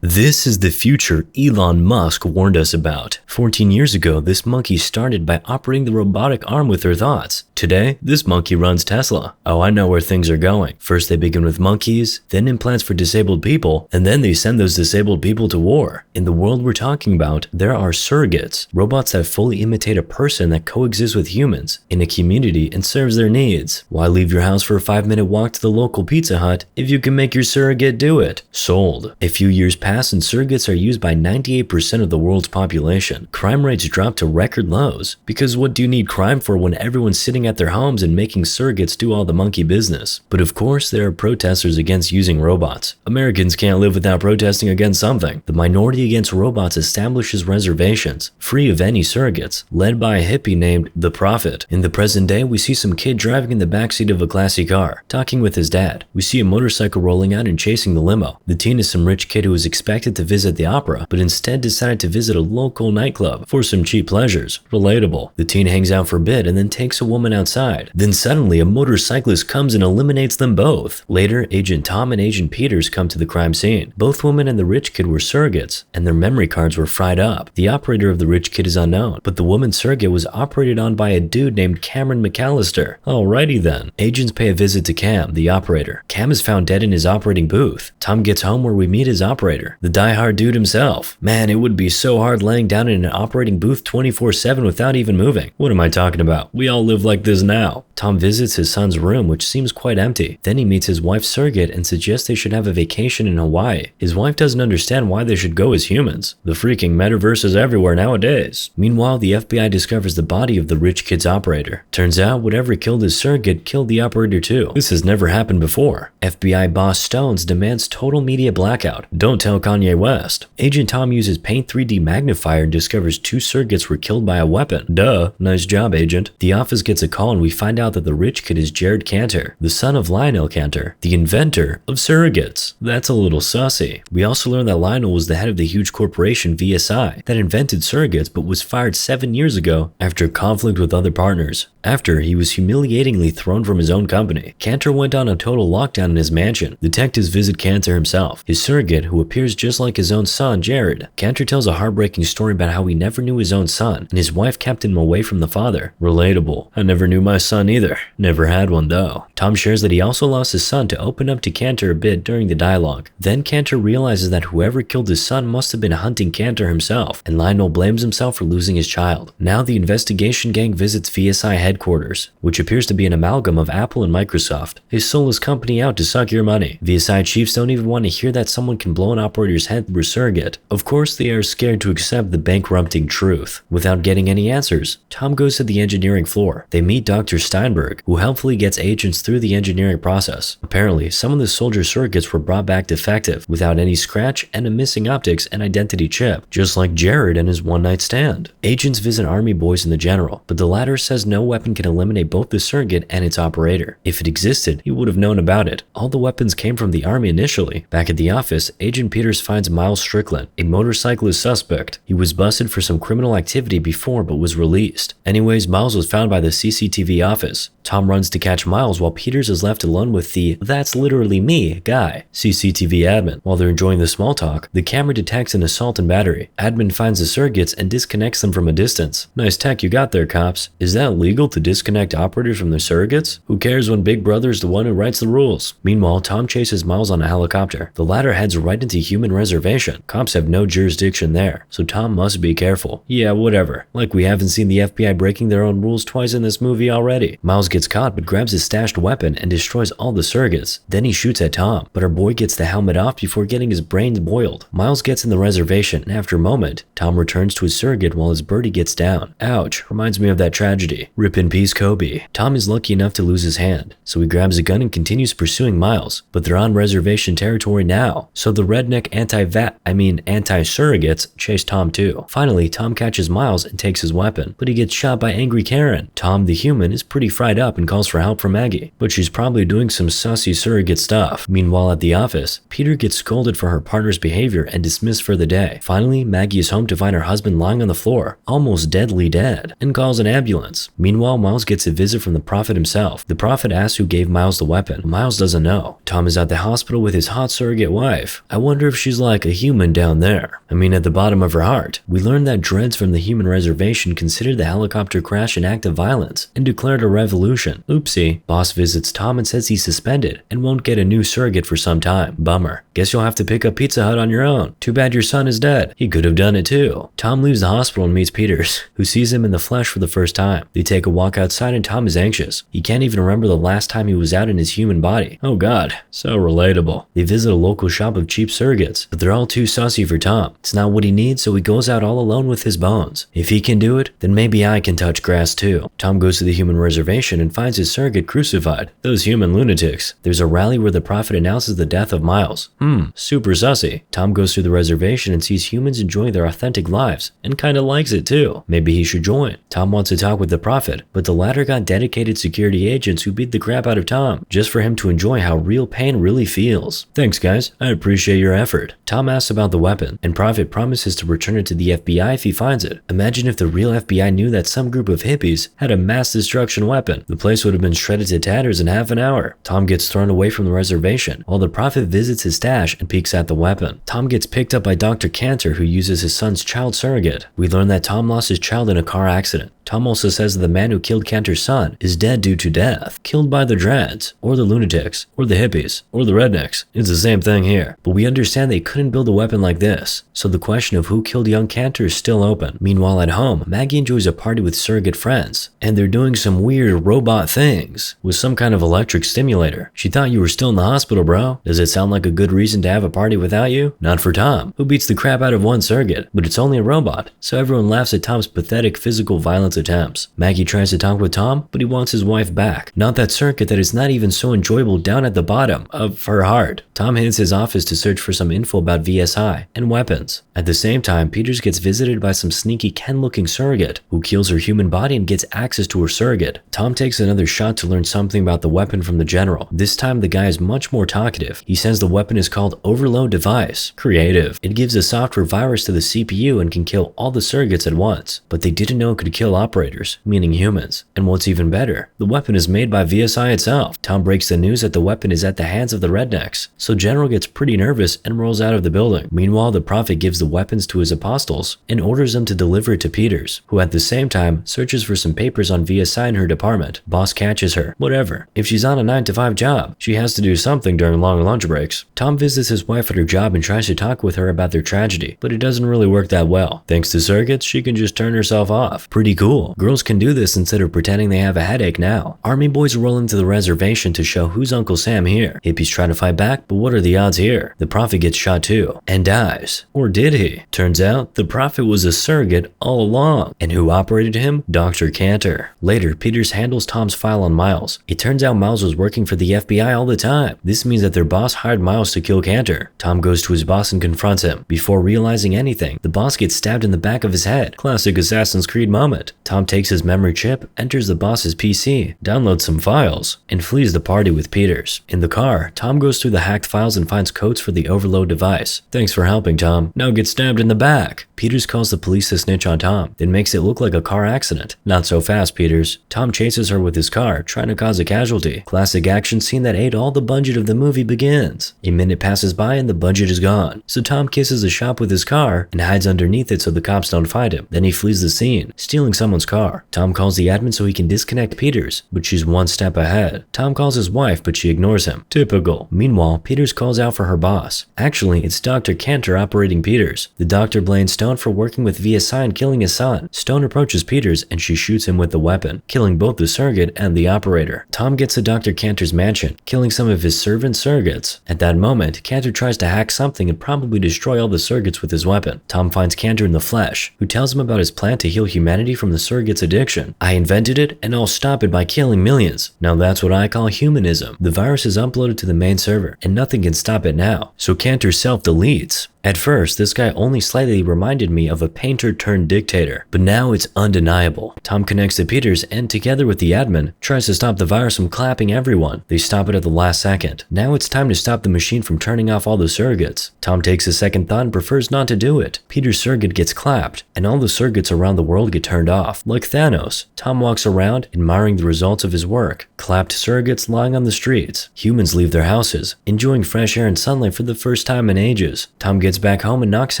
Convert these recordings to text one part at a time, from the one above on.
This is the future Elon Musk warned us about. 14 years ago, this monkey started by operating the robotic arm with her thoughts. Today, this monkey runs Tesla. Oh, I know where things are going. First they begin with monkeys, then implants for disabled people, and then they send those disabled people to war. In the world we're talking about, there are surrogates, robots that fully imitate a person that coexists with humans in a community and serves their needs. Why leave your house for a 5-minute walk to the local Pizza Hut if you can make your surrogate do it? Sold. A few years pass and surrogates are used by 98% of the world's population. Crime rates drop to record lows. Because what do you need crime for when everyone's sitting at their homes and making surrogates do all the monkey business? But of course, there are protesters against using robots. Americans can't live without protesting against something. The Minority Against Robots establishes reservations, free of any surrogates, led by a hippie named The Prophet. In the present day, we see some kid driving in the backseat of a classy car, talking with his dad. We see a motorcycle rolling out and chasing the limo. The teen is some rich kid who is expected to visit the opera, but instead decided to visit a local nightclub for some cheap pleasures. Relatable. The teen hangs out for a bit and then takes a woman outside. Then suddenly a motorcyclist comes and eliminates them both. Later, Agent Tom and Agent Peters come to the crime scene. Both women and the rich kid were surrogates, and their memory cards were fried up. The operator of the rich kid is unknown, but the woman surrogate was operated on by a dude named Cameron McAllister. Alrighty then. Agents pay a visit to Cam, the operator. Cam is found dead in his operating booth. Tom gets home where we meet his operator, the die-hard dude himself. Man, it would be so hard laying down in an operating booth 24/7 without even moving. What am I talking about? We all live like this now. Tom visits his son's room, which seems quite empty. Then he meets his wife's surrogate and suggests they should have a vacation in Hawaii. His wife doesn't understand why they should go as humans. The freaking metaverse is everywhere nowadays. Meanwhile, the FBI discovers the body of the rich kid's operator. Turns out, whatever killed his surrogate killed the operator too. This has never happened before. FBI boss Stones demands total media blackout. Don't tell Kanye West. Agent Tom uses Paint 3D magnifier and discovers 2 surrogates were killed by a weapon. Duh. Nice job, Agent. The office gets a call and we find out that the rich kid is Jared Cantor, the son of Lionel Cantor, the inventor of surrogates. That's a little sussy. We also learn that Lionel was the head of the huge corporation VSI that invented surrogates but was fired 7 years ago after conflict with other partners. After he was humiliatingly thrown from his own company, Cantor went on a total lockdown in his mansion. Detectives visit Cantor himself, his surrogate who appears just like his own son, Jared. Cantor tells a heartbreaking story about how he never knew his own son and his wife kept him away from the father. Relatable. I never knew my son either. Never had one though. Tom shares that he also lost his son to open up to Cantor a bit during the dialogue. Then Cantor realizes that whoever killed his son must have been hunting Cantor himself, and Lionel blames himself for losing his child. Now the investigation gang visits VSI headquarters, which appears to be an amalgam of Apple and Microsoft, a soulless company out to suck your money. VSI chiefs don't even want to hear that someone can blow an operator's head through a surrogate. Of course, they are scared to accept the bankrupting truth. Without getting any answers, Tom goes to the engineering floor. They meet Dr. Steinberg, who helpfully gets agents through the engineering process. Apparently, some of the soldier surrogates were brought back defective, without any scratch and a missing optics and identity chip, just like Jared and his one-night stand. Agents visit Army boys and the general, but the latter says no weapon can eliminate both the surrogate and its operator. If it existed, he would have known about it. All the weapons came from the Army initially. Back at the office, Agent Peters finds Miles Strickland, a motorcyclist suspect. He was busted for some criminal activity before but was released. Anyways, Miles was found by the CCTV office. Tom runs to catch Miles while Peters is left alone with the "that's literally me" guy, CCTV admin. While they're enjoying the small talk, the camera detects an assault and battery. Admin finds the surrogates and disconnects them from a distance. Nice tech you got there, cops. Is that legal to disconnect operators from their surrogates? Who cares when Big Brother is the one who writes the rules? Meanwhile, Tom chases Miles on a helicopter. The latter heads right into human reservation. Cops have no jurisdiction there, so Tom must be careful. Yeah, whatever. Like we haven't seen the FBI breaking their own rules twice in this movie already. Miles gets caught but grabs his stashed weapon and destroys all the surrogates. Then he shoots at Tom, but our boy gets the helmet off before getting his brains boiled. Miles gets in the reservation and after a moment, Tom returns to his surrogate while his birdie gets down. Ouch, reminds me of that tragedy. Rip in peace, Kobe. Tom is lucky enough to lose his hand, so he grabs a gun and continues pursuing Miles, but they're on reservation territory now, so the redneck anti-surrogates chase Tom too. Finally, Tom catches Miles and takes his weapon, but he gets shot by angry Karen. Tom, the human, is pretty fried up and calls for help from Maggie, but she's probably doing some sussy surrogate stuff. Meanwhile, at the office, Peter gets scolded for her partner's behavior and dismissed for the day. Finally, Maggie is home to find her husband lying on the floor, almost deadly dead, and calls an ambulance. Meanwhile, Meanwhile, Miles gets a visit from the Prophet himself. The Prophet asks who gave Miles the weapon. Miles doesn't know. Tom is at the hospital with his hot surrogate wife. I wonder if she's like a human down there. I mean, at the bottom of her heart. We learn that dreads from the human reservation considered the helicopter crash an act of violence and declared a revolution. Oopsie. Boss visits Tom and says he's suspended and won't get a new surrogate for some time. Bummer. Guess you'll have to pick up Pizza Hut on your own. Too bad your son is dead. He could have done it too. Tom leaves the hospital and meets Peters, who sees him in the flesh for the first time. They take a walk outside and Tom is anxious. He can't even remember the last time he was out in his human body. Oh god, so relatable. They visit a local shop of cheap surrogates, but they're all too saucy for Tom. It's not what he needs, so he goes out all alone with his bones. If he can do it, then maybe I can touch grass too. Tom goes to the human reservation and finds his surrogate crucified. Those human lunatics. There's a rally where the Prophet announces the death of Miles. Super sussy. Tom goes through the reservation and sees humans enjoying their authentic lives, and kinda likes it too. Maybe he should join. Tom wants to talk with the Prophet, but the latter got dedicated security agents who beat the crap out of Tom, just for him to enjoy how real pain really feels. Thanks guys, I appreciate your effort. Tom asks about the weapon, and Prophet promises to return it to the FBI if he finds it. Imagine if the real FBI knew that some group of hippies had a mass destruction weapon. The place would have been shredded to tatters in half an hour. Tom gets thrown away from the reservation, while the Prophet visits his stash and peeks at the weapon. Tom gets picked up by Dr. Cantor, who uses his son's child surrogate. We learn that Tom lost his child in a car accident. Tom also says that the man who killed Cantor's son is dead due to death, killed by the dreads, or the lunatics, or the hippies, or the rednecks. It's the same thing here. But we understand they couldn't build a weapon like this, so the question of who killed young Cantor is still open. Meanwhile at home, Maggie enjoys a party with surrogate friends, and they're doing some weird robot things with some kind of electric stimulator. She thought you were still in the hospital, bro. Does it sound like a good reason to have a party without you? Not for Tom, who beats the crap out of one surrogate, but it's only a robot, so everyone laughs at Tom's pathetic physical violence attempts. Maggie tries to talk with Tom, but he wants his wife back. Not that circuit that is not even so enjoyable down at the bottom of her heart. Tom hits his office to search for some info about VSI and weapons. At the same time, Peters gets visited by some sneaky Ken-looking surrogate who kills her human body and gets access to her surrogate. Tom takes another shot to learn something about the weapon from the general. This time the guy is much more talkative. He says the weapon is called Overload Device. Creative. It gives a software virus to the CPU and can kill all the surrogates at once, but they didn't know it could kill operators, meaning humans. And what's even better, the weapon is made by VSI itself. Tom breaks the news that the weapon is at the hands of the rednecks, so General gets pretty nervous and rolls out of the building. Meanwhile, the Prophet gives the weapons to his apostles and orders them to deliver it to Peters, who at the same time searches for some papers on VSI in her department. Boss catches her. Whatever. If she's on a 9-to-5 job, she has to do something during long lunch breaks. Tom visits his wife at her job and tries to talk with her about their tragedy, but it doesn't really work that well. Thanks to surrogates, she can just turn herself off. Pretty cool. Girls can do this instead of pretending they have a headache now. Army boys roll into the reservation to show who's Uncle Sam here. Hippies try to fight back, but what are the odds here? The Prophet gets shot too, and dies. Or did he? Turns out, the Prophet was a surrogate all along. And who operated him? Dr. Cantor. Later, Peters handles Tom's file on Miles. It turns out Miles was working for the FBI all the time. This means that their boss hired Miles to kill Cantor. Tom goes to his boss and confronts him. Before realizing anything, the boss gets stabbed in the back of his head. Classic Assassin's Creed moment. Tom takes his memory chip, enters the boss's PC, downloads some files, and flees the party with Peters. In the car, Tom goes through the hacked files and finds codes for the overload device. Thanks for helping, Tom. Now get stabbed in the back. Peters calls the police to snitch on Tom, then makes it look like a car accident. Not so fast, Peters. Tom chases her with his car, trying to cause a casualty. Classic action scene that ate all the budget of the movie begins. A minute passes by and the budget is gone. So Tom kisses a shop with his car and hides underneath it so the cops don't find him. Then he flees the scene, stealing someone's car. Tom calls the admin so he can disconnect Peters, but she's one step ahead. Tom calls his wife, but she ignores him. Typical. Meanwhile, Peters calls out for her boss. Actually, it's Dr. Cantor operating Peters. The doctor blames Stone for working with VSI and killing his son. Stone approaches Peters and she shoots him with the weapon, killing both the surrogate and the operator. Tom gets to Dr. Cantor's mansion, killing some of his servant surrogates. At that moment, Cantor tries to hack something and probably destroy all the surrogates with his weapon. Tom finds Cantor in the flesh, who tells him about his plan to heal humanity from the surrogate's addiction. I invented it and I'll stop it by killing millions. Now that's what I call humanism. The virus is uploaded to the main server and nothing can stop it now, so Cantor self-deletes. At first, this guy only slightly reminded me of a painter turned dictator, but now it's undeniable. Tom connects to Peters and, together with the admin, tries to stop the virus from clapping everyone. They stop it at the last second. Now it's time to stop the machine from turning off all the surrogates. Tom takes a second thought and prefers not to do it. Peter's surrogate gets clapped, and all the surrogates around the world get turned off. Like Thanos, Tom walks around, admiring the results of his work. Clapped surrogates lying on the streets. Humans leave their houses, enjoying fresh air and sunlight for the first time in ages. Tom gets back home and knocks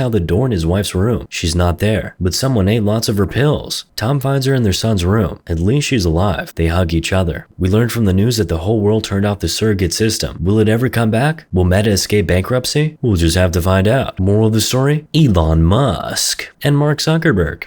out the door in his wife's room. She's not there, but someone ate lots of her pills. Tom finds her in their son's room. At least she's alive. They hug each other. We learned from the news that the whole world turned off the surrogate system. Will it ever come back? Will Meta escape bankruptcy? We'll just have to find out. Moral of the story? Elon Musk and Mark Zuckerberg.